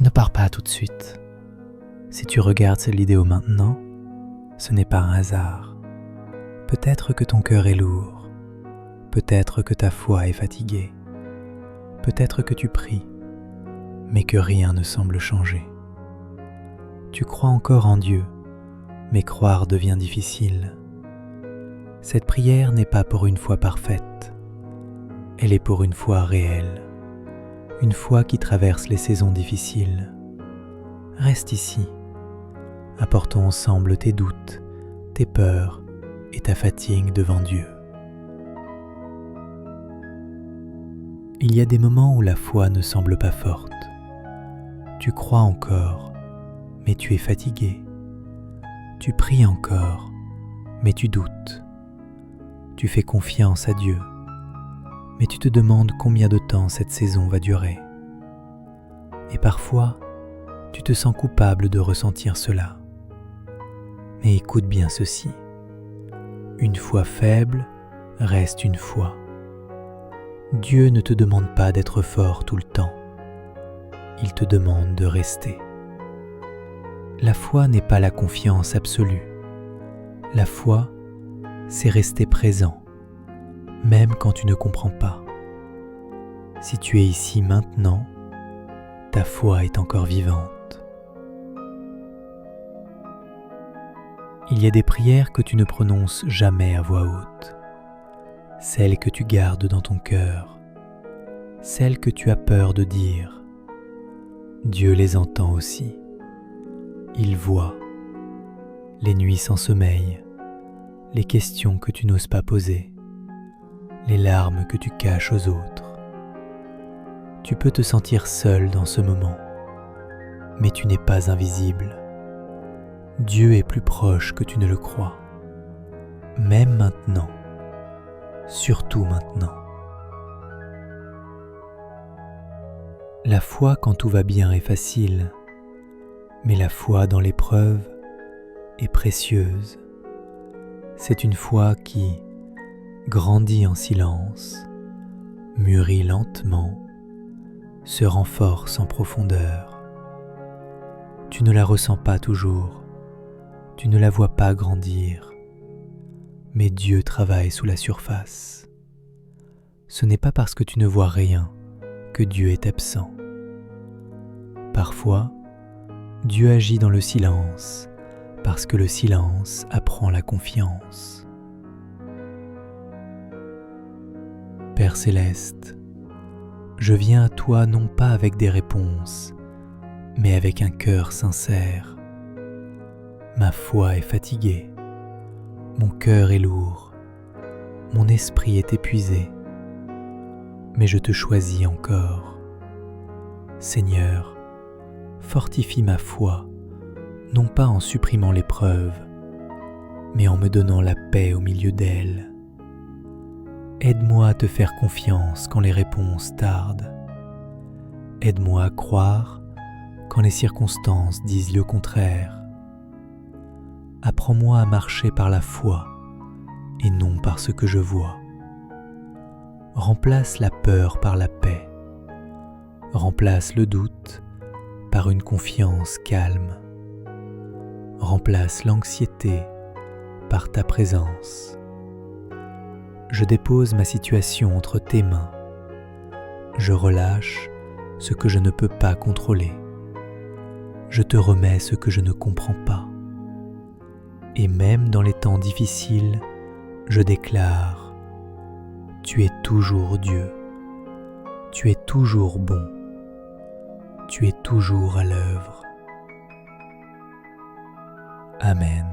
Ne pars pas tout de suite. Si tu regardes cette vidéo maintenant, ce n'est pas un hasard. Peut-être que ton cœur est lourd, peut-être que ta foi est fatiguée, peut-être que tu pries, mais que rien ne semble changer. Tu crois encore en Dieu, mais croire devient difficile. Cette prière n'est pas pour une foi parfaite, elle est pour une foi réelle, une foi qui traverse les saisons difficiles. Reste ici, apportons ensemble tes doutes, tes peurs et ta fatigue devant Dieu. Il y a des moments où la foi ne semble pas forte. Tu crois encore, mais tu es fatigué. Tu pries encore, mais tu doutes. Tu fais confiance à Dieu, mais tu te demandes combien de temps cette saison va durer. Et parfois, tu te sens coupable de ressentir cela. Mais écoute bien ceci. Une foi faible reste une foi. Dieu ne te demande pas d'être fort tout le temps. Il te demande de rester. La foi n'est pas la confiance absolue. La foi, c'est rester présent, même quand tu ne comprends pas. Si tu es ici maintenant, ta foi est encore vivante. Il y a des prières que tu ne prononces jamais à voix haute, celles que tu gardes dans ton cœur, celles que tu as peur de dire. Dieu les entend aussi. Il voit les nuits sans sommeil, les questions que tu n'oses pas poser, les larmes que tu caches aux autres. Tu peux te sentir seul dans ce moment, mais tu n'es pas invisible. Dieu est plus proche que tu ne le crois, même maintenant, surtout maintenant. La foi quand tout va bien est facile, mais la foi dans l'épreuve est précieuse. C'est une foi qui grandit en silence, mûrit lentement, se renforce en profondeur. Tu ne la ressens pas toujours, tu ne la vois pas grandir, mais Dieu travaille sous la surface. Ce n'est pas parce que tu ne vois rien que Dieu est absent. Parfois, Dieu agit dans le silence, parce que le silence apprend la confiance. Père céleste, je viens à toi non pas avec des réponses, mais avec un cœur sincère. Ma foi est fatiguée, mon cœur est lourd, mon esprit est épuisé, mais je te choisis encore. Seigneur, fortifie ma foi, non pas en supprimant l'épreuve, mais en me donnant la paix au milieu d'elle. Aide-moi à te faire confiance quand les réponses tardent. Aide-moi à croire quand les circonstances disent le contraire. Apprends-moi à marcher par la foi et non par ce que je vois. Remplace la peur par la paix. Remplace le doute par une confiance calme. Remplace l'anxiété par ta présence. Je dépose ma situation entre tes mains. Je relâche ce que je ne peux pas contrôler. Je te remets ce que je ne comprends pas. Et même dans les temps difficiles, je déclare: tu es toujours Dieu. Tu es toujours bon. Tu es toujours à l'œuvre. Amen.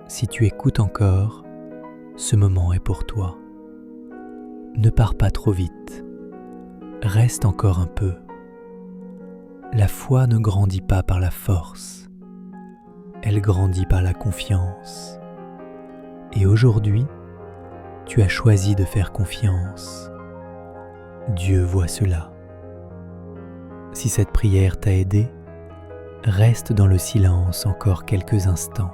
Si tu écoutes encore, ce moment est pour toi. Ne pars pas trop vite. Reste encore un peu. La foi ne grandit pas par la force. Elle grandit par la confiance. Et aujourd'hui, tu as choisi de faire confiance. Dieu voit cela. Si cette prière t'a aidé, reste dans le silence encore quelques instants.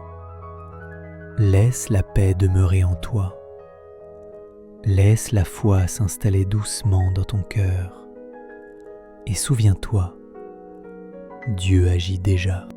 Laisse la paix demeurer en toi. Laisse la foi s'installer doucement dans ton cœur. Et souviens-toi, Dieu agit déjà.